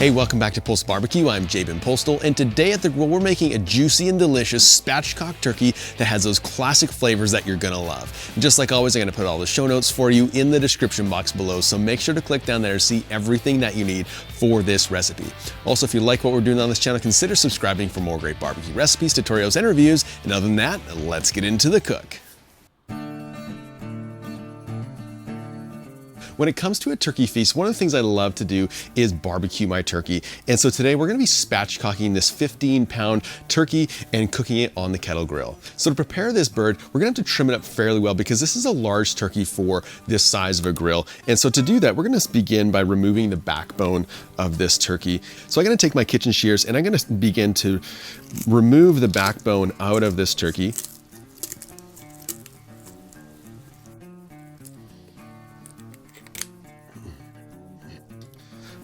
Hey, welcome back to Postal Barbecue. I'm Jabin Postal, and today at the grill, we're making a juicy and delicious spatchcock turkey that has those classic flavors that you're gonna love. And just like always, I'm gonna put all the show notes for you in the description box below, so make sure to click down there to see everything that you need for this recipe. Also, if you like what we're doing on this channel, consider subscribing for more great barbecue recipes, tutorials, and reviews. And other than that, let's get into the cook. When it comes to a turkey feast, one of the things I love to do is barbecue my turkey. And so today we're gonna be spatchcocking this 15-pound turkey and cooking it on the Kettle grill. So to prepare this bird, we're gonna have to trim it up fairly well because this is a large turkey for this size of a grill. And so to do that, we're gonna begin by removing the backbone of this turkey. So I'm gonna take my kitchen shears and I'm gonna begin to remove the backbone out of this turkey.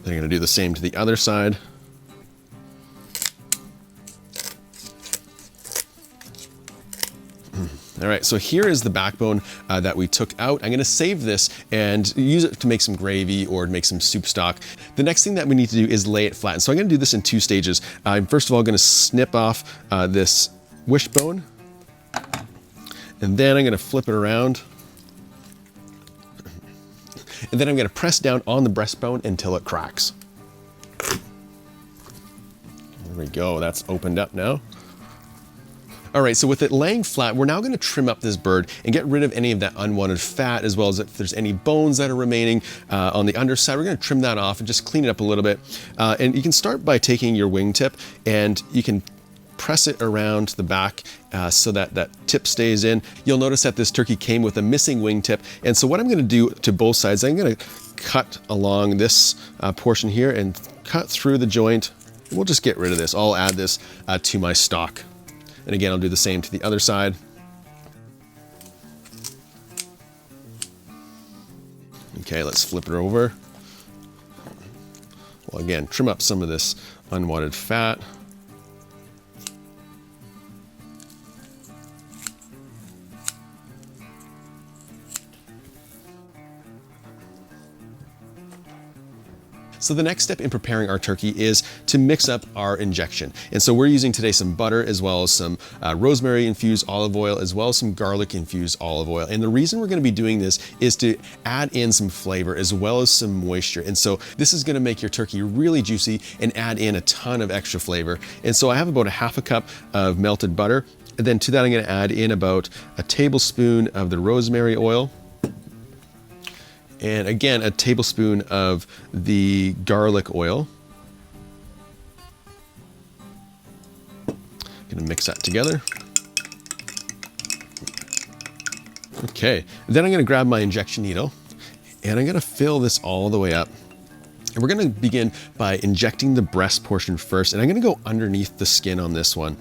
Then I'm going to do the same to the other side. All right, so here is the backbone that we took out. I'm gonna save this and use it to make some gravy or make some soup stock. The next thing that we need to do is lay it flat. And so I'm gonna do this in two stages. I'm first of all gonna snip off this wishbone, and then I'm gonna flip it around. And then I'm gonna press down on the breastbone until it cracks. There we go, that's opened up now. All right, so with it laying flat, we're now gonna trim up this bird and get rid of any of that unwanted fat, as well as if there's any bones that are remaining on the underside. We're gonna trim that off and just clean it up a little bit. And you can start by taking your wingtip and you can press it around the back so that that tip stays in. You'll notice that this turkey came with a missing wingtip. And so what I'm gonna do to both sides, I'm gonna cut along this portion here and cut through the joint. We'll just get rid of this. I'll add this to my stock. And again, I'll do the same to the other side. Okay, let's flip it over. Well, again, trim up some of this unwanted fat. So the next step in preparing our turkey is to mix up our injection. And so we're using today some butter as well as some rosemary infused olive oil as well as some garlic infused olive oil. And the reason we're gonna be doing this is to add in some flavor as well as some moisture. And so this is gonna make your turkey really juicy and add in a ton of extra flavor. And so I have about a half a cup of melted butter. And then to that I'm gonna add in about a tablespoon of the rosemary oil. And again, a tablespoon of the garlic oil. Gonna mix that together. Okay, then I'm gonna grab my injection needle and I'm gonna fill this all the way up. And we're gonna begin by injecting the breast portion first, and I'm gonna go underneath the skin on this one.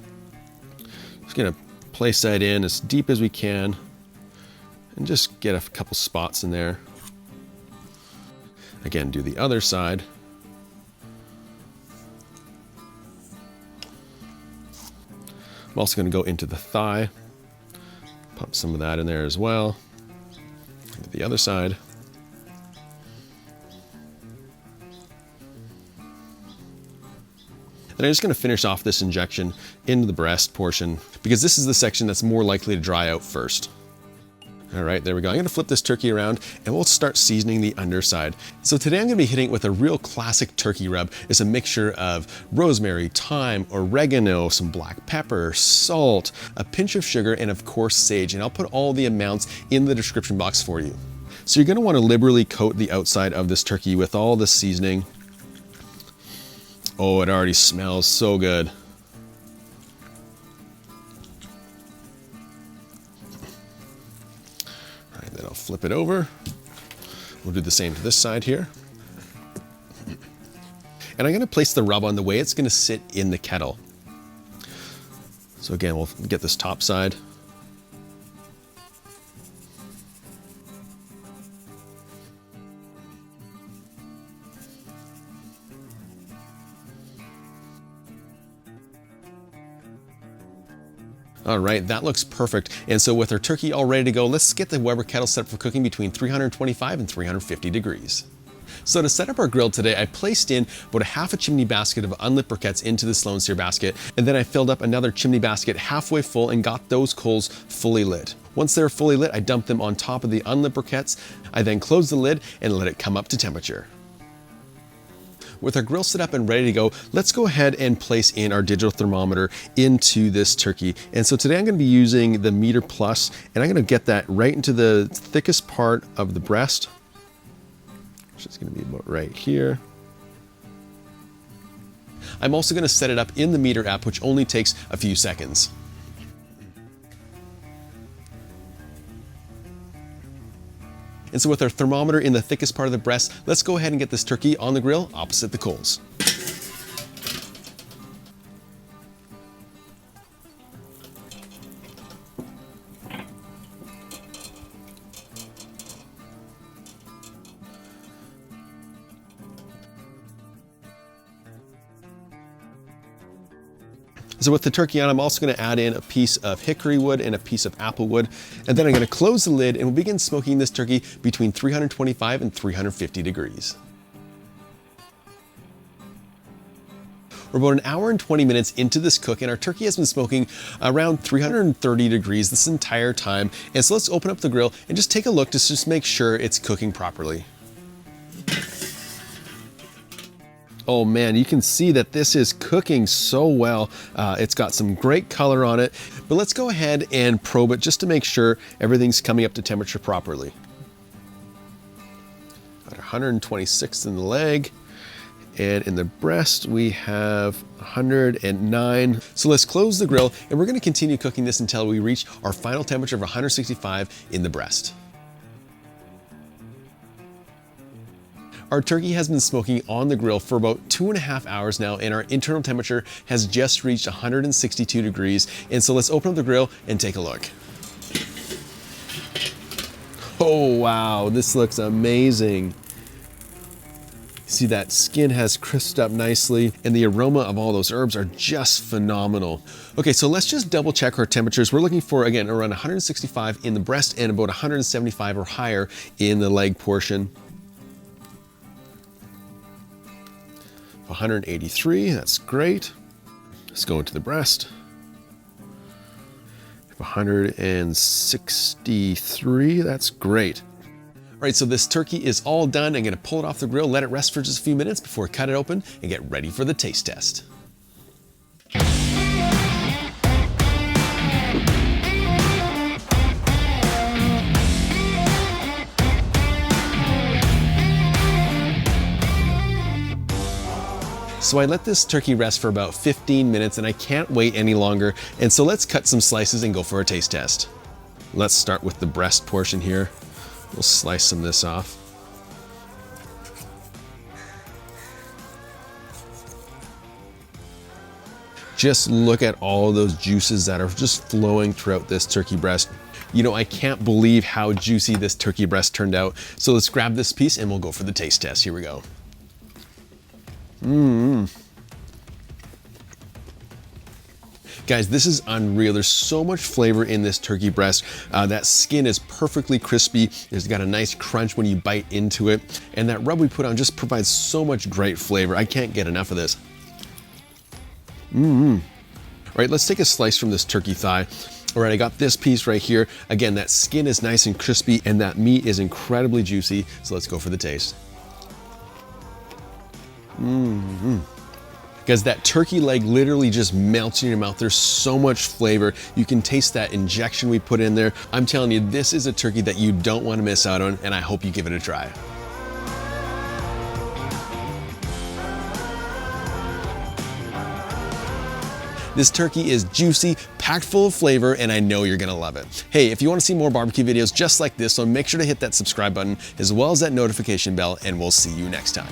Just gonna place that in as deep as we can and just get a couple spots in there. Again, do the other side. I'm also going to go into the thigh, pump some of that in there as well. Do the other side. And I'm just going to finish off this injection into the breast portion because this is the section that's more likely to dry out first. All right, there we go. I'm gonna flip this turkey around and we'll start seasoning the underside. So today I'm gonna be hitting it with a real classic turkey rub. It's a mixture of rosemary, thyme, oregano, some black pepper, salt, a pinch of sugar, and of course sage. And I'll put all the amounts in the description box for you. So you're gonna wanna liberally coat the outside of this turkey with all the seasoning. Oh, it already smells so good. Then I'll flip it over. We'll do the same to this side here. And I'm gonna place the rub on the way it's gonna sit in the kettle. So again, we'll get this top side. All right, that looks perfect. And so with our turkey all ready to go, let's get the Weber kettle set up for cooking between 325 and 350 degrees. So to set up our grill today, I placed in about a half a chimney basket of unlit briquettes into the Sloan Sear basket, and then I filled up another chimney basket halfway full and got those coals fully lit. Once they're fully lit, I dumped them on top of the unlit briquettes. I then closed the lid and let it come up to temperature. With our grill set up and ready to go, let's go ahead and place in our digital thermometer into this turkey. And so today I'm going to be using the Meter Plus, and I'm going to get that right into the thickest part of the breast, which is going to be about right here. I'm also going to set it up in the Meter app, which only takes a few seconds. And so with our thermometer in the thickest part of the breast, let's go ahead and get this turkey on the grill opposite the coals. So with the turkey on, I'm also going to add in a piece of hickory wood and a piece of apple wood. And then I'm going to close the lid and we'll begin smoking this turkey between 325 and 350 degrees. We're about an hour and 20 minutes into this cook, and our turkey has been smoking around 330 degrees this entire time. And so let's open up the grill and just take a look to just make sure it's cooking properly. Oh man, you can see that this is cooking so well. It's got some great color on it, but let's go ahead and probe it just to make sure everything's coming up to temperature properly. Got 126 in the leg, and in the breast we have 109. So let's close the grill, and we're gonna continue cooking this until we reach our final temperature of 165 in the breast. Our turkey has been smoking on the grill for about 2.5 hours now, and our internal temperature has just reached 162 degrees. And so let's open up the grill and take a look. Oh wow, this looks amazing. See, that skin has crisped up nicely, and the aroma of all those herbs are just phenomenal. Okay, so let's just double check our temperatures. We're looking for, again, around 165 in the breast and about 175 or higher in the leg portion. 183, that's great. Let's go into the breast. 163, that's great. All right, so this turkey is all done. I'm gonna pull it off the grill, let it rest for just a few minutes before I cut it open and get ready for the taste test. So I let this turkey rest for about 15 minutes and I can't wait any longer. And so let's cut some slices and go for a taste test. Let's start with the breast portion here. We'll slice some of this off. Just look at all those juices that are just flowing throughout this turkey breast. You know, I can't believe how juicy this turkey breast turned out. So let's grab this piece and we'll go for the taste test. Here we go. Guys, this is unreal. There's so much flavor in this turkey breast. That skin is perfectly crispy. It's got a nice crunch when you bite into it. And that rub we put on just provides so much great flavor. I can't get enough of this. All right, let's take a slice from this turkey thigh. All right, I got this piece right here. Again, that skin is nice and crispy and that meat is incredibly juicy. So let's go for the taste. Guys, that turkey leg literally just melts in your mouth. There's so much flavor. You can taste that injection we put in there. I'm telling you, this is a turkey that you don't want to miss out on, and I hope you give it a try. This turkey is juicy, packed full of flavor, and I know you're gonna love it. Hey, if you wanna see more barbecue videos just like this one, make sure to hit that subscribe button as well as that notification bell, and we'll see you next time.